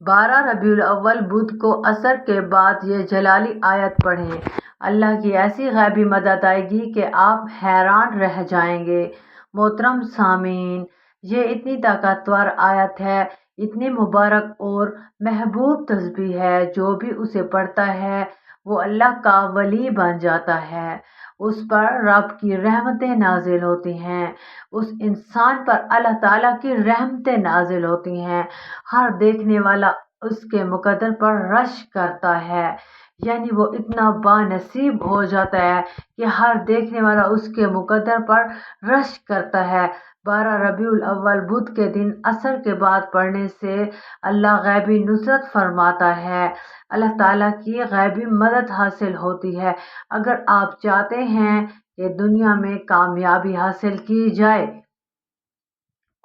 12 ربیع الاول بدھ کو عصر کے بعد یہ جلالی آیت پڑھیں۔ اللہ کی ایسی غیبی مدد آئے گی کہ آپ حیران رہ جائیں گے۔ محترم سامعین، یہ اتنی طاقتور آیت ہے، اتنی مبارک اور محبوب تسبیح ہے، جو بھی اسے پڑھتا ہے وہ اللہ کا ولی بن جاتا ہے۔ اس پر رب کی رحمتیں نازل ہوتی ہیں، اس انسان پر اللہ تعالیٰ کی رحمتیں نازل ہوتی ہیں۔ ہر دیکھنے والا اس کے مقدر پر رشک کرتا ہے، یعنی وہ اتنا بانصیب ہو جاتا ہے کہ ہر دیکھنے والا اس کے مقدر پر رشک کرتا ہے۔ 12 ربیع الاول بدھ کے دن عصر کے بعد پڑھنے سے اللہ غیبی نصرت فرماتا ہے، اللہ تعالیٰ کی غیبی مدد حاصل ہوتی ہے۔ اگر آپ چاہتے ہیں کہ دنیا میں کامیابی حاصل کی جائے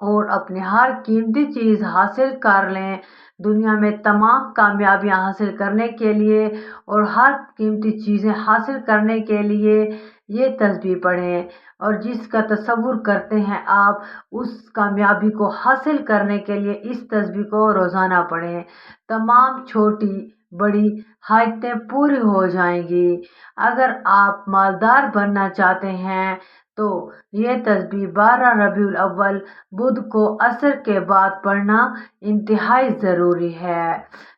اور اپنی ہر قیمتی چیز حاصل کر لیں، دنیا میں تمام کامیابیاں حاصل کرنے کے لیے اور ہر قیمتی چیزیں حاصل کرنے کے لیے یہ تسبیح پڑھیں، اور جس کا تصور کرتے ہیں آپ اس کامیابی کو حاصل کرنے کے لیے اس تسبیح کو روزانہ پڑھیں۔ تمام چھوٹی بڑی حاجتیں پوری ہو جائیں گی۔ اگر آپ مالدار بننا چاہتے ہیں تو یہ تسبیح 12 ربیع الاول بدھ کو عصر کے بعد پڑھنا انتہائی ضروری ہے۔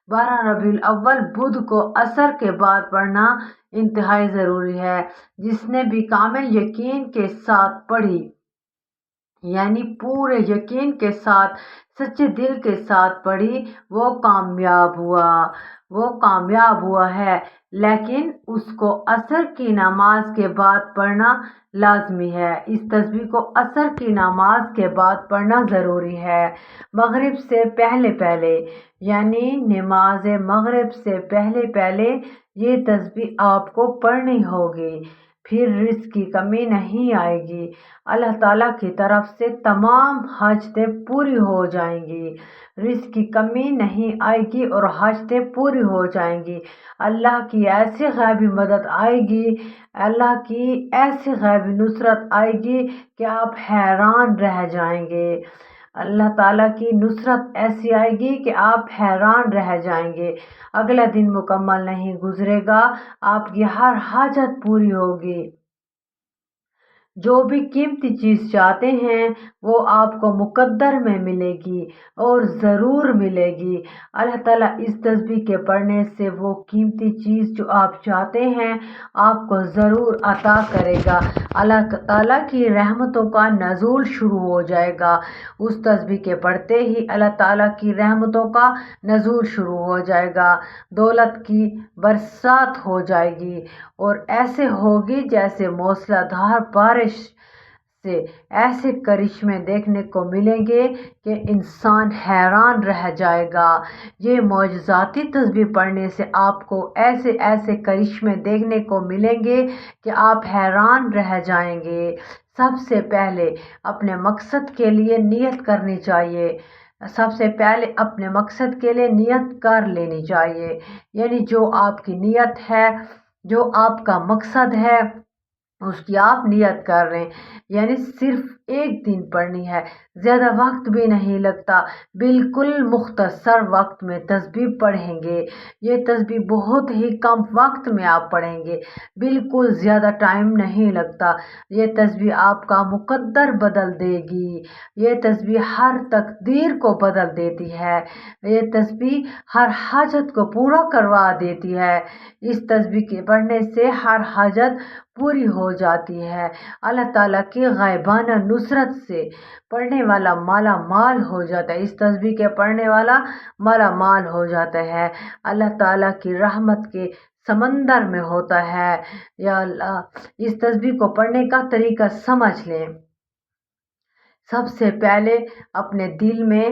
12 ربیع الاول بدھ کو عصر کے بعد پڑھنا انتہائی ضروری ہے۔ جس نے بھی کامل یقین کے ساتھ پڑھی، یعنی پورے یقین کے ساتھ سچے دل کے ساتھ پڑھی، وہ کامیاب ہوا ہے۔ لیکن اس کو عصر کی نماز کے بعد پڑھنا لازمی ہے۔ اس تسبیح کو عصر کی نماز کے بعد پڑھنا ضروری ہے، مغرب سے پہلے پہلے، یعنی نماز مغرب سے پہلے پہلے یہ تسبیح آپ کو پڑھنی ہوگی، پھر رزق کی کمی نہیں آئے گی۔ اللہ تعالیٰ کی طرف سے تمام حاجتیں پوری ہو جائیں گی، رزق کی کمی نہیں آئے گی اور حاجتیں پوری ہو جائیں گی۔ اللہ کی ایسی غیبی مدد آئے گی، اللہ کی ایسی غیبی نصرت آئے گی کہ آپ حیران رہ جائیں گے۔ اللہ تعالیٰ کی نصرت ایسی آئے گی کہ آپ حیران رہ جائیں گے۔ اگلا دن مکمل نہیں گزرے گا، آپ کی ہر حاجت پوری ہوگی۔ جو بھی قیمتی چیز چاہتے ہیں وہ آپ کو مقدر میں ملے گی اور ضرور ملے گی۔ اللہ تعالیٰ اس تسبیح کے پڑھنے سے وہ قیمتی چیز جو آپ چاہتے ہیں آپ کو ضرور عطا کرے گا۔ اللہ تعالیٰ کی رحمتوں کا نزول شروع ہو جائے گا۔ اس تسبیح کے پڑھتے ہی اللہ تعالیٰ کی رحمتوں کا نزول شروع ہو جائے گا، دولت کی برسات ہو جائے گی اور ایسے ہوگی جیسے موسلا دھار بارش سے ایسے کرشمے دیکھنے کو ملیں گے کہ انسان حیران رہ جائے گا۔ یہ معجزاتی تسبیح پڑھنے سے آپ کو ایسے ایسے کرشمے دیکھنے کو ملیں گے کہ آپ حیران رہ جائیں گے۔ سب سے پہلے اپنے مقصد کے لیے نیت کرنی چاہیے، سب سے پہلے اپنے مقصد کے لیے نیت کر لینی چاہیے، یعنی جو آپ کی نیت ہے، جو آپ کا مقصد ہے اس کی آپ نیت کر رہے ہیں، یعنی صرف ایک دن پڑھنی ہے، زیادہ وقت بھی نہیں لگتا، بالکل مختصر وقت میں تسبیح پڑھیں گے۔ یہ تسبیح بہت ہی کم وقت میں آپ پڑھیں گے، بالکل زیادہ ٹائم نہیں لگتا۔ یہ تسبیح آپ کا مقدر بدل دے گی، یہ تسبیح ہر تقدیر کو بدل دیتی ہے، یہ تسبیح ہر حاجت کو پورا کروا دیتی ہے۔ اس تسبیح کے پڑھنے سے ہر حاجت پوری ہو جاتی ہے۔ اللہ تعالیٰ کی غیبانہ نصرت سے پڑھنے والا مالا مال ہو جاتا ہے، اس تسبیح کے پڑھنے والا مالا مال ہو جاتا ہے، اللہ تعالیٰ کی رحمت کے سمندر میں ہوتا ہے۔ یا اللہ، اس تسبیح کو پڑھنے کا طریقہ سمجھ لیں۔ سب سے پہلے اپنے دل میں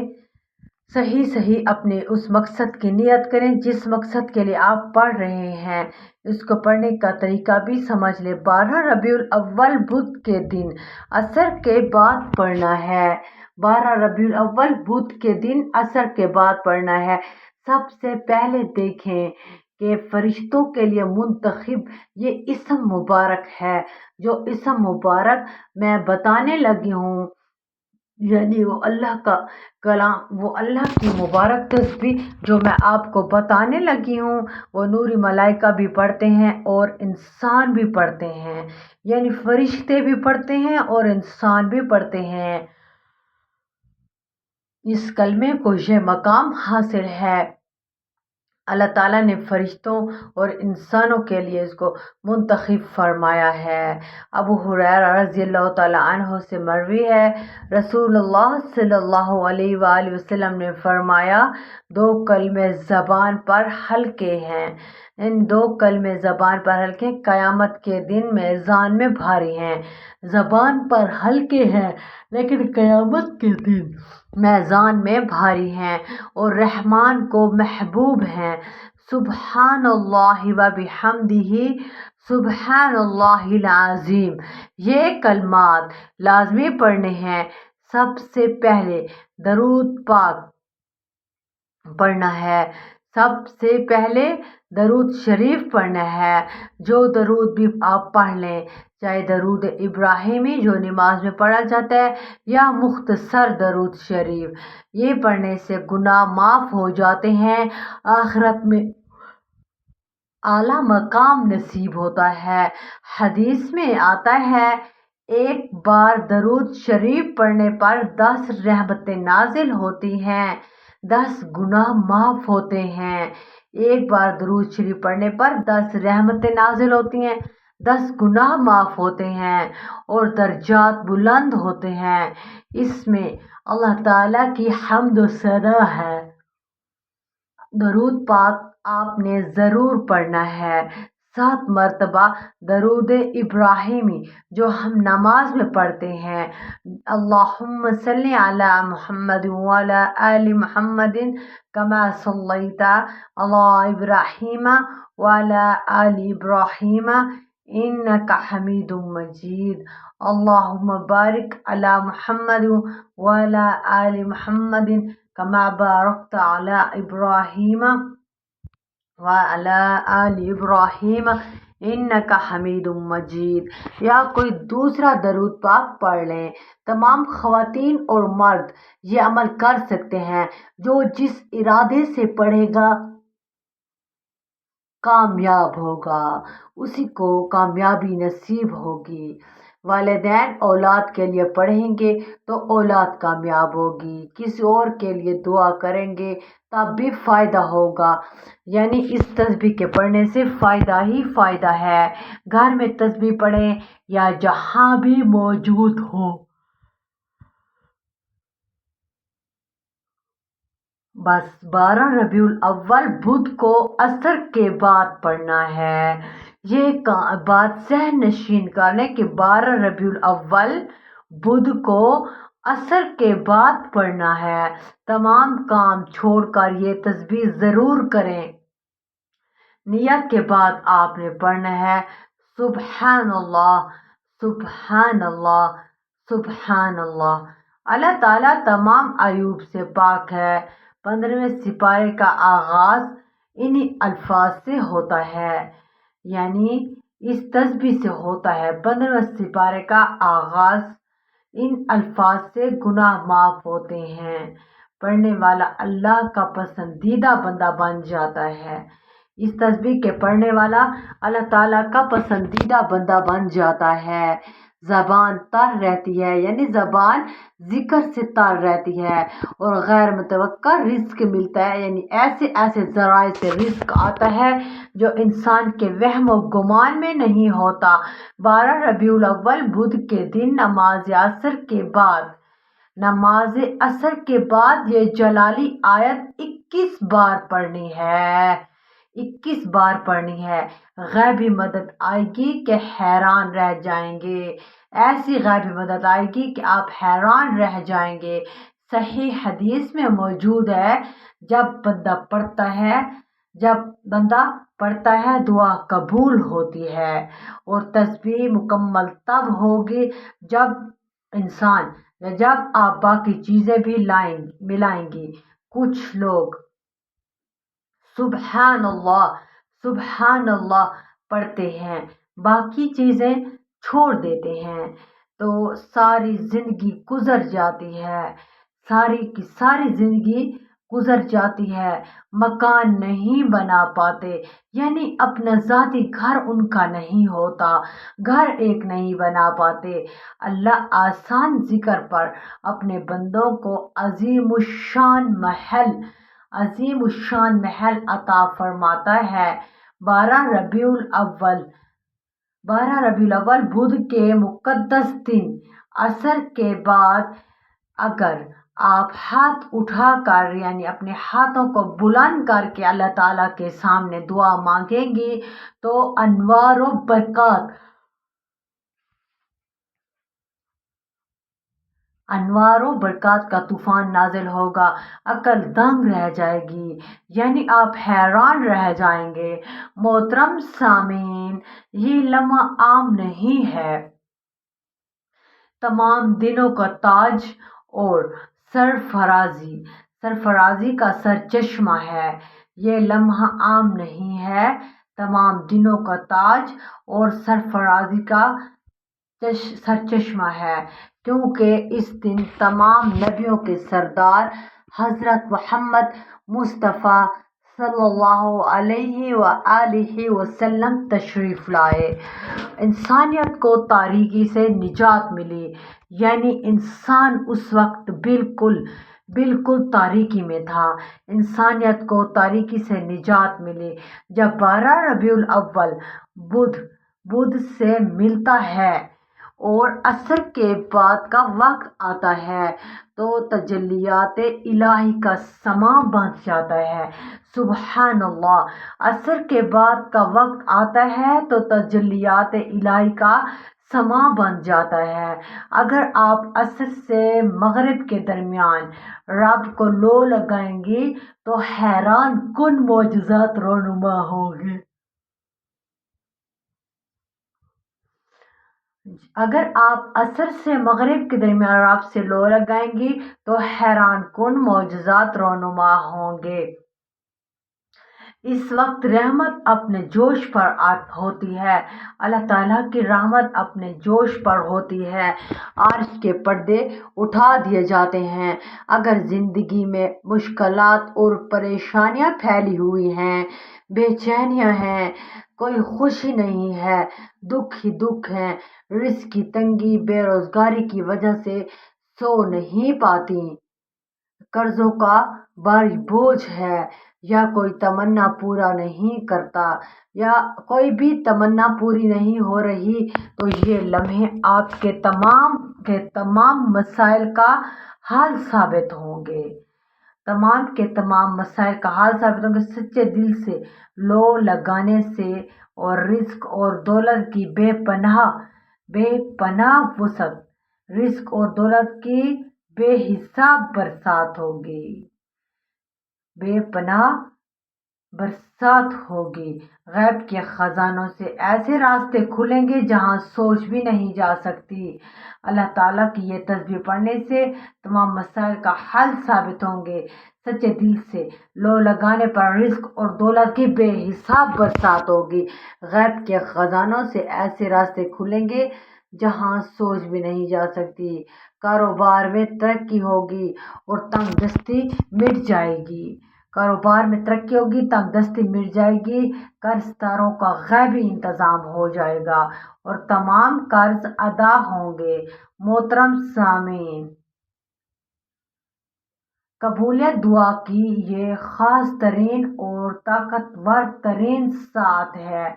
صحیح اپنے اس مقصد کی نیت کریں جس مقصد کے لیے آپ پڑھ رہے ہیں، اس کو پڑھنے کا طریقہ بھی سمجھ لیں۔ 12 ربیع الاول بدھ کے دن عصر کے بعد پڑھنا ہے، 12 ربیع الاول بدھ کے دن عصر کے بعد پڑھنا ہے۔ سب سے پہلے دیکھیں کہ فرشتوں کے لیے منتخب یہ اسم مبارک ہے، جو اسم مبارک میں بتانے لگی ہوں یعنی وہ اللہ کا کلام، وہ اللہ کی مبارک تسبیح جو میں آپ کو بتانے لگی ہوں، وہ نوری ملائکہ بھی پڑھتے ہیں اور انسان بھی پڑھتے ہیں، یعنی فرشتے بھی پڑھتے ہیں اور انسان بھی پڑھتے ہیں۔ اس کلمے کو یہ مقام حاصل ہے، اللہ تعالیٰ نے فرشتوں اور انسانوں کے لیے اس کو منتخب فرمایا ہے۔ ابو ہریرہ رضی اللہ تعالیٰ عنہ سے مروی ہے، رسول اللہ صلی اللہ علیہ وآلہ وسلم نے فرمایا، دو کلمے زبان پر ہلکے ہیں، ان دو کلمے زبان پر ہلکے قیامت کے دن میزان میں بھاری ہیں۔ زبان پر ہلکے ہیں لیکن قیامت کے دن میزان میں بھاری ہیں اور رحمان کو محبوب ہیں۔ سبحان اللہ و بحمدہ، سبحان اللہ العظیم، یہ کلمات لازمی پڑھنے ہیں۔ سب سے پہلے درود پاک پڑھنا ہے، سب سے پہلے درود شریف پڑھنا ہے۔ جو درود بھی آپ پڑھ لیں، چاہے درود ابراہیمی جو نماز میں پڑھا جاتا ہے یا مختصر درود شریف، یہ پڑھنے سے گناہ معاف ہو جاتے ہیں، آخرت میں اعلیٰ مقام نصیب ہوتا ہے۔ حدیث میں آتا ہے، ایک بار درود شریف پڑھنے پر 10 رحمتیں نازل ہوتی ہیں، 10 گناہ معاف ہوتے ہیں۔ ایک بار درود شریف پڑھنے پر 10 رحمتیں نازل ہوتی ہیں، 10 گناہ معاف ہوتے ہیں اور درجات بلند ہوتے ہیں۔ اس میں اللہ تعالیٰ کی حمد و ثنا ہے۔ درود پاک آپ نے ضرور پڑھنا ہے، 7 مرتبہ درود ابراہیمی جو ہم نماز میں پڑھتے ہیں، اللہم صلی علی محمد وعلی آل محمد کما صلیت علی ابراہیم وعلی آل ابراہیم انک حمید مجید، اللہم بارک علی محمد وعلی آل محمد کما بارکت علی ابراہیم وعلی آل ابراہیم انک حمید مجید، یا کوئی دوسرا درود پاک پڑھ لیں۔ تمام خواتین اور مرد یہ عمل کر سکتے ہیں، جو جس ارادے سے پڑھے گا کامیاب ہوگا، اسی کو کامیابی نصیب ہوگی۔ والدین اولاد کے لیے پڑھیں گے تو اولاد کامیاب ہوگی، کسی اور کے لیے دعا کریں گے تب بھی فائدہ ہوگا، یعنی اس تسبیح کے پڑھنے سے فائدہ ہی فائدہ ہے۔ گھر میں تسبیح پڑھیں یا جہاں بھی موجود ہو، بس 12 ربیع الاول بدھ کو عصر کے بعد پڑھنا ہے۔ یہ بات ذہن نشین کر لیں کہ 12 ربیع الاول بدھ کو عصر کے بعد پڑھنا ہے۔ تمام کام چھوڑ کر یہ تسبیح ضرور کریں۔ نیت کے بعد آپ نے پڑھنا ہے، سبحان اللہ، سبحان اللہ، سبحان اللہ۔ اللہ تعالیٰ تمام عیوب سے پاک ہے۔ 15ویں سپارے کا آغاز انہی الفاظ سے ہوتا ہے، یعنی اس تسبیح سے ہوتا ہے۔ 15ویں سپارے کا آغاز ان الفاظ سے گناہ معاف ہوتے ہیں، پڑھنے والا اللہ کا پسندیدہ بندہ بن جاتا ہے۔ اس تسبیح کے پڑھنے والا اللہ تعالیٰ کا پسندیدہ بندہ بن جاتا ہے۔ زبان تر رہتی ہے، یعنی زبان ذکر سے تر رہتی ہے اور غیر متوقع رزق ملتا ہے، یعنی ایسے ایسے ذرائع سے رزق آتا ہے جو انسان کے وہم و گمان میں نہیں ہوتا۔ 12 ربیع الاول بدھ کے دن نماز عصر کے بعد، نماز عصر کے بعد یہ جلالی آیت 21 بار پڑھنی ہے، 21 بار پڑھنی ہے۔ غیبی مدد آئے گی کہ حیران رہ جائیں گے، ایسی غیبی مدد آئے گی کہ آپ حیران رہ جائیں گے۔ صحیح حدیث میں موجود ہے، جب بندہ پڑھتا ہے دعا قبول ہوتی ہے، اور تسبیح مکمل تب ہوگی جب آپ باقی چیزیں بھی ملائیں گی۔ کچھ لوگ سبحان اللہ، سبحان اللہ پڑھتے ہیں، باقی چیزیں چھوڑ دیتے ہیں۔ تو ساری زندگی گزر جاتی ہے، ساری کی ساری زندگی گزر جاتی ہے، مکان نہیں بنا پاتے، یعنی اپنا ذاتی گھر ان کا نہیں ہوتا، گھر ایک نہیں بنا پاتے۔ اللہ آسان ذکر پر اپنے بندوں کو عظیم الشان محل عطا فرماتا ہے۔ 12 ربیع الاول بدھ کے مقدس دن عصر کے بعد اگر آپ ہاتھ اٹھا کر یعنی اپنے ہاتھوں کو بلند کر کے اللہ تعالیٰ کے سامنے دعا مانگیں گے تو انوار و برکات کا طوفان نازل ہوگا، عقل دنگ رہ جائے گی، یعنی آپ حیران رہ جائیں گے۔ محترم سامعین، یہ لمحہ عام نہیں ہے، تمام دنوں کا تاج اور سرفرازی کا سرچشمہ ہے۔ یہ لمحہ عام نہیں ہے، تمام دنوں کا تاج اور سرفرازی کا سرچشمہ ہے، کیونکہ اس دن تمام نبیوں کے سردار حضرت محمد مصطفیٰ صلی اللہ علیہ وآلہ وسلم تشریف لائے، انسانیت کو تاریکی سے نجات ملی، یعنی انسان اس وقت بالکل تاریکی میں تھا، انسانیت کو تاریکی سے نجات ملی۔ جب 12 ربیع الاول بدھ سے ملتا ہے اور عصر کے بعد کا وقت آتا ہے تو تجلیات الہی کا سماں بن جاتا ہے۔ سبحان اللہ، عصر کے بعد کا وقت آتا ہے تو تجلیات الہی کا سماں بن جاتا ہے۔ اگر آپ عصر سے مغرب کے درمیان رب کو لو لگائیں گے تو حیران کن معجزات رونما ہوں گے۔ اگر آپ عصر سے مغرب کے درمیان رب سے لو لگائیں گے تو حیران کن معجزات رونما ہوں گے۔ اس وقت رحمت اپنے جوش پر ہوتی ہے، اللہ تعالیٰ کی رحمت اپنے جوش پر ہوتی ہے، عرش کے پردے اٹھا دیے جاتے ہیں۔ اگر زندگی میں مشکلات اور پریشانیاں پھیلی ہوئی ہیں، بے چینیاں ہیں، کوئی خوشی نہیں ہے، دکھ ہی دکھ ہے، رزق کی تنگی، بے روزگاری کی وجہ سے سو نہیں پاتی، قرضوں کا بھاری بوجھ ہے، یا کوئی تمنا پورا نہیں کرتا، یا کوئی بھی تمنا پوری نہیں ہو رہی، تو یہ لمحے آپ کے تمام مسائل کا حل ثابت ہوں گے۔ سچے دل سے لو لگانے سے اور رزق اور دولت کی بے پناہ وسعت، رزق اور دولت کی بے حساب برسات ہوگی، بے پناہ برسات ہوگی، غیب کے خزانوں سے ایسے راستے کھلیں گے جہاں سوچ بھی نہیں جا سکتی۔ اللہ تعالیٰ کی یہ تسبیح پڑھنے سے تمام مسائل کا حل ثابت ہوں گے۔ سچے دل سے لو لگانے پر رزق اور دولت کی بے حساب برسات ہوگی، غیب کے خزانوں سے ایسے راستے کھلیں گے جہاں سوچ بھی نہیں جا سکتی، کاروبار میں ترقی ہوگی اور تنگ دستی مٹ جائے گی، قرض داروں کا غیبی انتظام ہو جائے گا اور تمام قرض ادا ہوں گے۔ محترم سامعین، قبولیت دعا کی یہ خاص ترین اور طاقتور ترین ساعت ہے،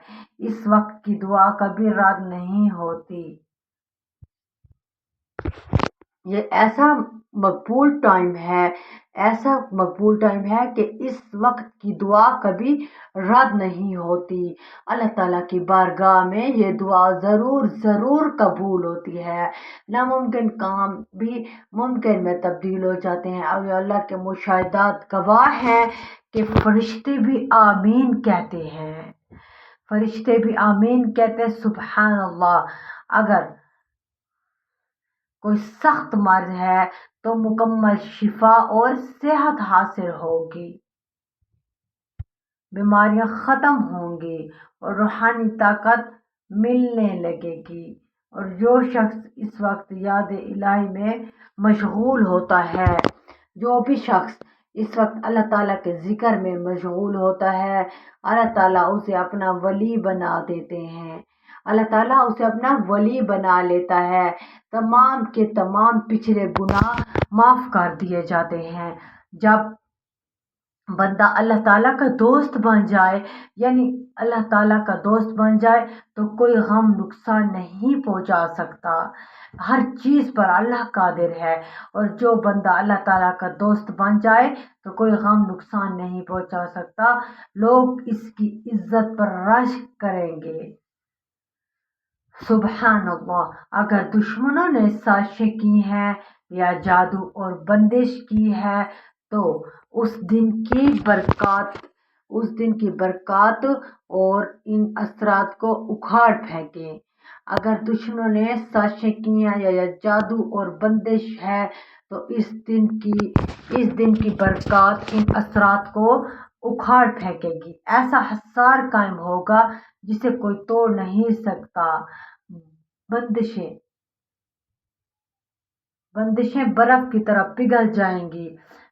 اس وقت کی دعا کبھی رد نہیں ہوتی۔ یہ ایسا مقبول ٹائم ہے کہ اس وقت کی دعا کبھی رد نہیں ہوتی۔ اللہ تعالیٰ کی بارگاہ میں یہ دعا ضرور قبول ہوتی ہے۔ ناممکن کام بھی ممکن میں تبدیل ہو جاتے ہیں۔ اولیاء اللہ کے مشاہدات گواہ ہیں کہ فرشتے بھی آمین کہتے ہیں۔ سبحان اللہ۔ اگر کوئی سخت مرض ہے تو مکمل شفا اور صحت حاصل ہوگی، بیماریاں ختم ہوں گی اور روحانی طاقت ملنے لگے گی۔ اور جو شخص اس وقت یاد الہی میں مشغول ہوتا ہے، جو بھی شخص اس وقت اللہ تعالیٰ کے ذکر میں مشغول ہوتا ہے، اللہ تعالیٰ اسے اپنا ولی بنا دیتے ہیں، اللہ تعالیٰ اسے اپنا ولی بنا لیتا ہے، تمام کے تمام پچھلے گناہ معاف کر دیے جاتے ہیں۔ جب بندہ اللہ تعالیٰ کا دوست بن جائے، یعنی اللہ تعالیٰ کا دوست بن جائے تو کوئی غم نقصان نہیں پہنچا سکتا، ہر چیز پر اللہ قادر ہے، اور جو بندہ اللہ تعالیٰ کا دوست بن جائے تو کوئی غم نقصان نہیں پہنچا سکتا، لوگ اس کی عزت پر رشک کریں گے۔ سبحان اللہ۔ اگر دشمنوں نے سازشیں کی ہیں یا جادو اور بندش کی ہے تو اس دن کی برکات اور ان اثرات کو اکھاڑ پھینکیں۔ اگر دشمنوں نے سازشیں کی ہیں یا جادو اور بندش ہے تو اس دن کی برکات ان اثرات کو اکھاڑ پھینکے گی، ایسا حصار قائم ہوگا جسے کوئی توڑ نہیں سکتا۔ بندشیں برف کی طرح پگھل جائیں گی،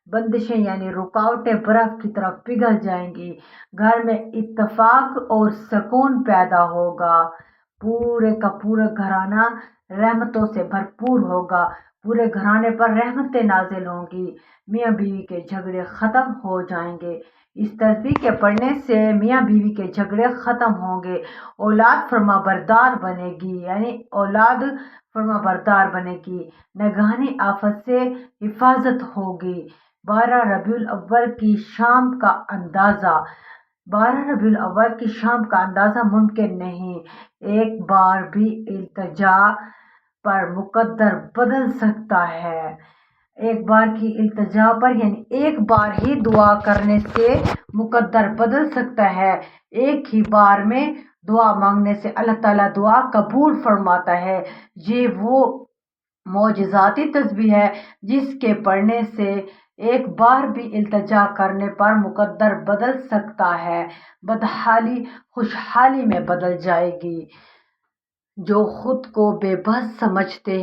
بندشیں یعنی رکاوٹیں برف کی طرح پگھل جائیں گی، گھر میں اتفاق اور سکون پیدا ہوگا، پورے کا پورا گھرانہ رحمتوں سے بھرپور ہوگا، پورے گھرانے پر رحمتیں نازل ہوں گی، میاں بیوی کے جھگڑے ختم ہو جائیں گے۔ اس تسبیح کے پڑھنے سے میاں بیوی کے جھگڑے ختم ہوں گے، اولاد فرما بردار بنے گی، یعنی اولاد فرما بردار بنے گی، ناگہانی آفت سے حفاظت ہوگی۔ 12 ربیع الاول کی شام کا اندازہ ممکن نہیں، ایک بار بھی التجا پر مقدر بدل سکتا ہے۔ ایک بار کی التجا پر یعنی ایک بار ہی دعا کرنے سے مقدر بدل سکتا ہے، ایک ہی بار میں دعا مانگنے سے اللہ تعالیٰ دعا قبول فرماتا ہے۔ یہ وہ معجزاتی تسبیح ہے جس کے پڑھنے سے ایک بار بھی التجا کرنے پر مقدر بدل سکتا ہے، بدحالی خوشحالی میں بدل جائے گی۔ جو خود کو بے بس سمجھتے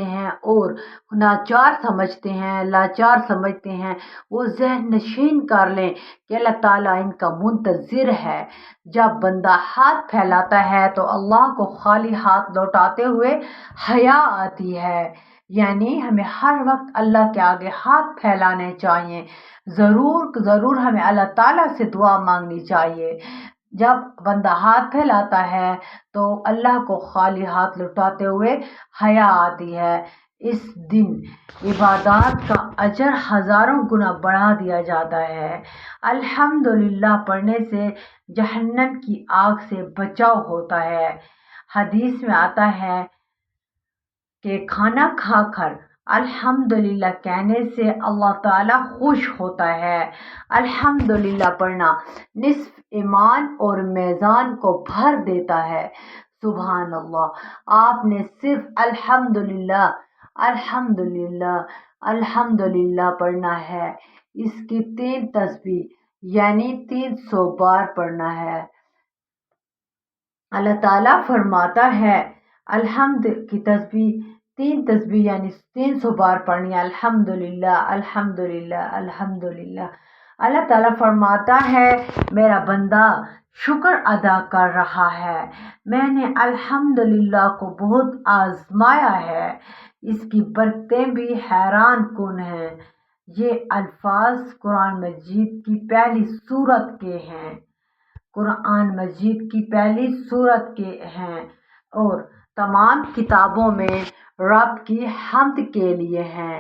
ہیں اور لاچار سمجھتے ہیں وہ ذہن نشین کر لیں کہ اللہ تعالیٰ ان کا منتظر ہے۔ جب بندہ ہاتھ پھیلاتا ہے تو اللہ کو خالی ہاتھ لوٹاتے ہوئے حیا آتی ہے، یعنی ہمیں ہر وقت اللہ کے آگے ہاتھ پھیلانے چاہیے، ضرور ہمیں اللہ تعالیٰ سے دعا مانگنی چاہیے۔ جب بندہ ہاتھ پھیلاتا ہے تو اللہ کو خالی ہاتھ لوٹاتے ہوئے حیا آتی ہے۔ اس دن عبادات کا اجر ہزاروں گنا بڑھا دیا جاتا ہے۔ الحمدللہ پڑھنے سے جہنم کی آگ سے بچاؤ ہوتا ہے۔ حدیث میں آتا ہے کہ کھانا کھا کر الحمدللہ کہنے سے اللہ تعالیٰ خوش ہوتا ہے۔ الحمدللہ پڑھنا نصف ایمان اور میزان کو بھر دیتا ہے۔ سبحان اللہ۔ آپ نے صرف الحمدللہ پڑھنا ہے، اس کی 3 تسبیح یعنی 300 بار پڑھنا ہے۔ اللہ تعالیٰ فرماتا ہے الحمد کی تسبیح 3 تسبیح یعنی 300 بار پڑھنی ہے، الحمدللہ الحمدللہ الحمدللہ۔ اللہ تعالیٰ فرماتا ہے میرا بندہ شکر ادا کر رہا ہے، میں نے الحمدللہ کو بہت آزمایا ہے، اس کی برکتیں بھی حیران کن ہیں۔ یہ الفاظ قرآن مجید کی پہلی سورت کے ہیں اور تمام کتابوں میں رب کی حمد کے لیے ہیں۔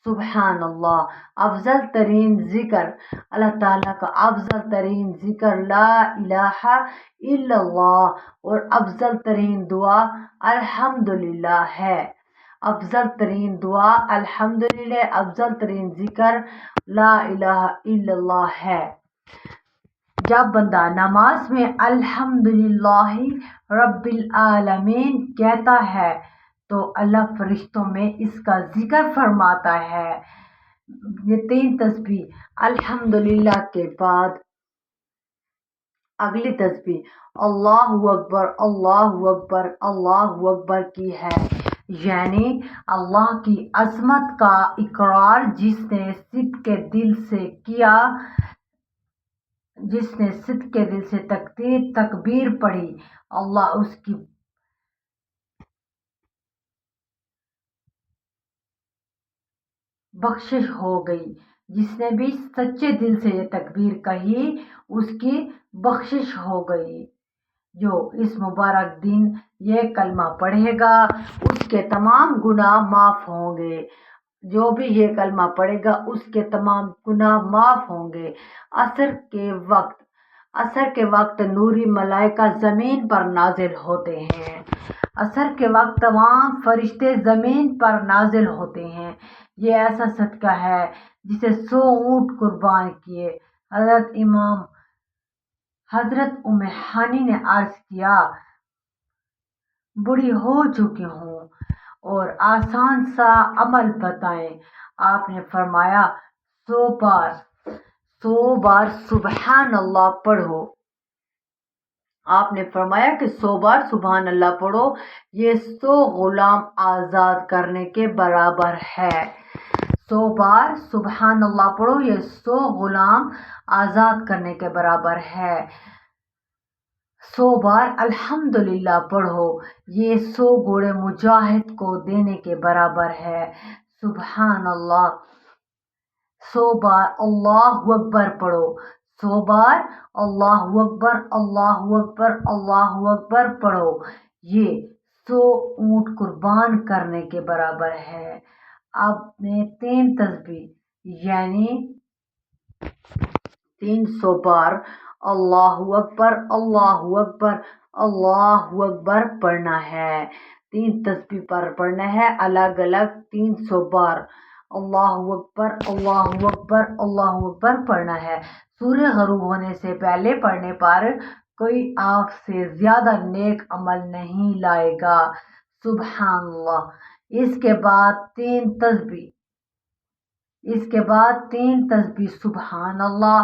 سبحان اللہ۔ افضل ترین ذکر، اللہ تعالیٰ کا افضل ترین ذکر لا الہ الا اللہ، اور افضل ترین دعا الحمدللہ ہے۔ افضل ترین دعا الحمدللہ، افضل ترین ذکر لا الہ الا اللہ ہے۔ جب بندہ نماز میں الحمدللہ رب العالمین کہتا ہے تو اللہ فرشتوں میں اس کا ذکر فرماتا ہے۔ یہ 3 تسبیح الحمدللہ کے بعد اگلی تسبیح اللہ اکبر اللہ اکبر اللہ اکبر کی ہے، یعنی اللہ کی عظمت کا اقرار جس نے صدق کے دل سے کیا، جس نے صدق کے دل سے تکبیر پڑھی، اللہ اس کی بخشش ہو گئی۔ جس نے بھی سچے دل سے یہ تکبیر کہی اس کی بخشش ہو گئی۔ جو اس مبارک دن یہ کلمہ پڑھے گا اس کے تمام گناہ معاف ہوں گے۔ جو بھی یہ کلمہ پڑھے گا اس کے تمام گناہ معاف ہوں گے۔ عصر کے وقت نوری ملائکہ زمین پر نازل ہوتے ہیں۔ عصر کے وقت تمام فرشتے زمین پر نازل ہوتے ہیں۔ یہ ایسا صدقہ ہے جسے 100 اونٹ قربان کیے۔ حضرت ام ہانی نے عرض کیا، بوڑھی ہو چکی ہوں اور آسان سا عمل بتائیں۔ آپ نے فرمایا 100 بار سبحان اللہ پڑھو۔ آپ نے فرمایا کہ 100 بار سبحان اللہ پڑھو، یہ 100 غلام آزاد کرنے کے برابر ہے۔ 100 بار سبحان اللہ پڑھو، یہ 100 غلام آزاد کرنے کے برابر ہے۔ 100 بار الحمدللہ پڑھو، یہ 100 گھوڑے مجاہد کو دینے کے برابر ہے۔ سبحان اللہ۔ 100 بار اللہ اکبر پڑھو، 100 بار اللہ اکبر اللہ اکبر اللہ اکبر پڑھو، یہ 100 اونٹ قربان کرنے کے برابر ہے۔ اب نے 3 تسبیح یعنی 300 بار اللہ اکبر اللہ اکبر اللہ اکبر پڑھنا ہے۔ 3 تسبیح پر پڑھنا ہے الگ الگ 300 بار اللہ اکبر اللہ اکبر اللہ اکبر پڑھنا ہے۔ سورج غروب ہونے سے پہلے پڑھنے پر کوئی آپ سے زیادہ نیک عمل نہیں لائے گا۔ سبحان اللہ۔ اس کے بعد 3 تسبیح سبحان اللہ،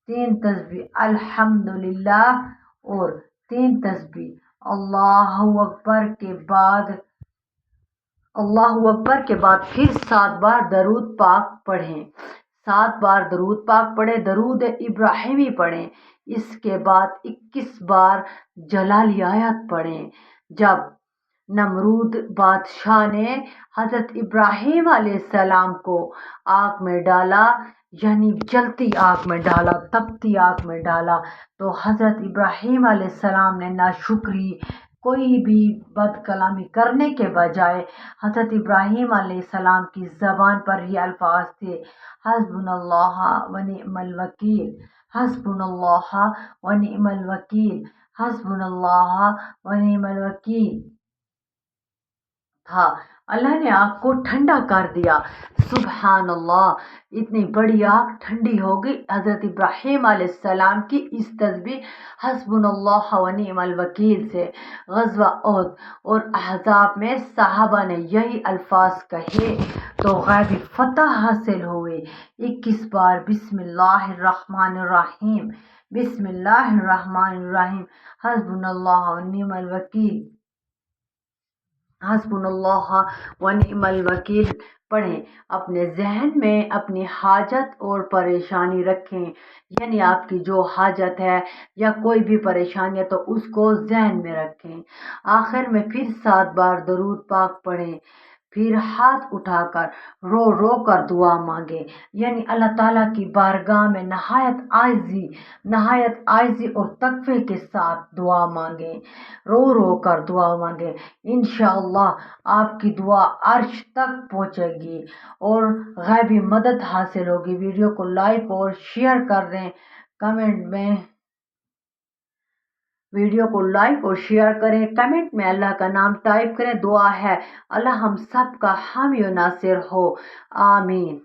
3 تسبیح الحمدللہ اور 3 تسبیح اللہ اکبر کے بعد پھر 7 بار درود پاک پڑھیں۔ 7 بار درود پاک پڑھیں، درود ابراہیمی پڑھیں۔ اس کے بعد 21 بار جلالی آیت پڑھیں۔ جب نمرود بادشاہ نے حضرت ابراہیم علیہ السلام کو آگ میں ڈالا، یعنی جلتی آگ میں ڈالا، تپتی آگ میں ڈالا، تو حضرت ابراہیم علیہ السلام نے ناشکری کوئی بھی بد کلامی کرنے کے بجائے حضرت ابراہیم علیہ السلام کی زبان پر یہ الفاظ تھے، حسبنا اللہ و نعم الوکیل، حسبنا اللہ و نعم الوکیل، حسبنا اللہ و نعم الوکیل تھا۔ اللہ نے آگ کو ٹھنڈا کر دیا۔ سبحان اللہ، اتنی بڑی آگ ٹھنڈی ہو گئی۔ حضرت ابراہیم علیہ السلام کی اس تسبیح حسبنا اللہ و نعم الوکیل سے غزوہ احد اور احزاب میں صحابہ نے یہی الفاظ کہے تو غیبی فتح حاصل ہوئی۔ 21 بار بسم اللہ الرحمن الرحیم، بسم اللہ الرحمن الرحیم، حسبنا اللہ و نعم الوکیل، حسبنا اللہ و نعم الوکیل پڑھیں۔ اپنے ذہن میں اپنی حاجت اور پریشانی رکھیں، یعنی آپ کی جو حاجت ہے یا کوئی بھی پریشانی ہے تو اس کو ذہن میں رکھیں۔ آخر میں پھر 7 بار درود پاک پڑھیں، پھر ہاتھ اٹھا کر رو رو کر دعا مانگیں، یعنی اللہ تعالیٰ کی بارگاہ میں نہایت عاجزی اور تقوی کے ساتھ دعا مانگیں، رو رو کر دعا مانگیں۔ انشاءاللہ آپ کی دعا عرش تک پہنچے گی اور غیبی مدد حاصل ہوگی۔ ویڈیو کو لائک اور شیئر کر دیں، کمنٹ میں اللہ کا نام ٹائپ کریں۔ دعا ہے اللہ ہم سب کا حامی و ناصر ہو، آمین۔